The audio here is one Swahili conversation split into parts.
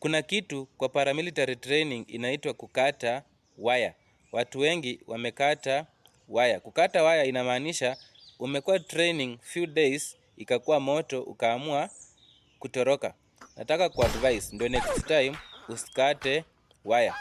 Kuna kitu kwa paramilitary training inaitwa kukata waya. Watu wengi wamekata waya. Kukata waya inamaanisha umekuwa training few days, ikakuwa moto, ukaamua kutoroka. Nataka kuadvise ndio next time usikate waya.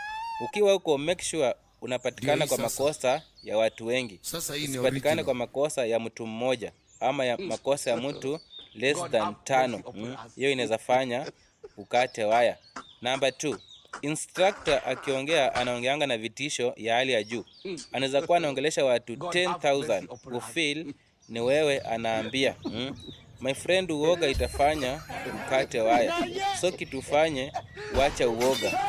Ukiwa huko make sure unapatikana kwa makosa ya watu wengi. Usipatikane kwa makosa ya mtu mmoja ama ya makosa ya mtu less than 5. Hiyo inaweza fanya ukate waya. Number 2, instructor akiongea anaongeanga na vitisho ya hali ya juu. Anaweza kuwa anaongelesha watu 10,000 ufeel ni wewe anaambia. My friend, uoga itafanya ukate waya. So kitu fanye, wacha uoga.